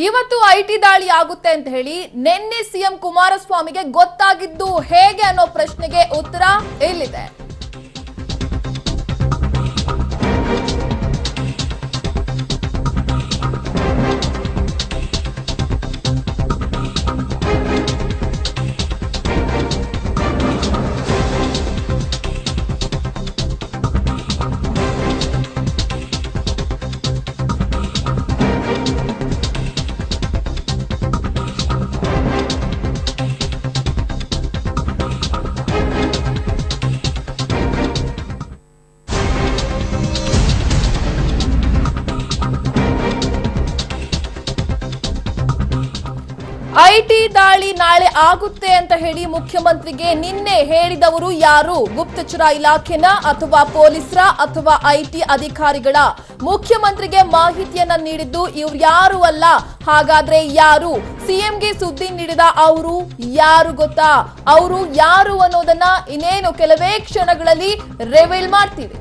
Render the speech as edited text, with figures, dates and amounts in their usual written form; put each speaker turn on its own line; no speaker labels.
ಇವತ್ತು ಐಟಿ ದಾಳಿ ಆಗುತ್ತೆ ಅಂತ ಹೇಳಿ ನಿನ್ನೆ ಸಿಎಂ ಕುಮಾರಸ್ವಾಮಿಗೆ ಗೊತ್ತಾಗಿದ್ದು ಹೇಗೆ ಅನ್ನೋ ಪ್ರಶ್ನೆಗೆ ಉತ್ತರ ಇಲ್ಲಿದೆ. ಐಟಿ ದಾಳಿ ನಾಳೆ ಆಗುತ್ತೆ ಅಂತ ಹೇಳಿ ಮುಖ್ಯಮಂತ್ರಿಗೆ ನಿನ್ನೆ ಹೇಳಿದವರು ಯಾರು? ಗುಪ್ತಚರ ಇಲಾಖೆನ ಅಥವಾ ಪೊಲೀಸರ ಅಥವಾ ಐಟಿ ಅಧಿಕಾರಿಗಳ? ಮುಖ್ಯಮಂತ್ರಿಗೆ ಮಾಹಿತಿಯನ್ನ ನೀಡಿದ್ದು ಇವ್ರು ಯಾರು ಅಲ್ಲ. ಹಾಗಾದ್ರೆ ಯಾರು? ಸಿಎಂಗೆ ಸುದ್ದಿ ನೀಡಿದ ಅವರು ಯಾರು ಗೊತ್ತಾ? ಅವರು ಯಾರು ಅನ್ನೋದನ್ನ ಇನ್ನೇನು ಕೆಲವೇ ಕ್ಷಣಗಳಲ್ಲಿ ರಿವೀಲ್ ಮಾಡ್ತೀವಿ.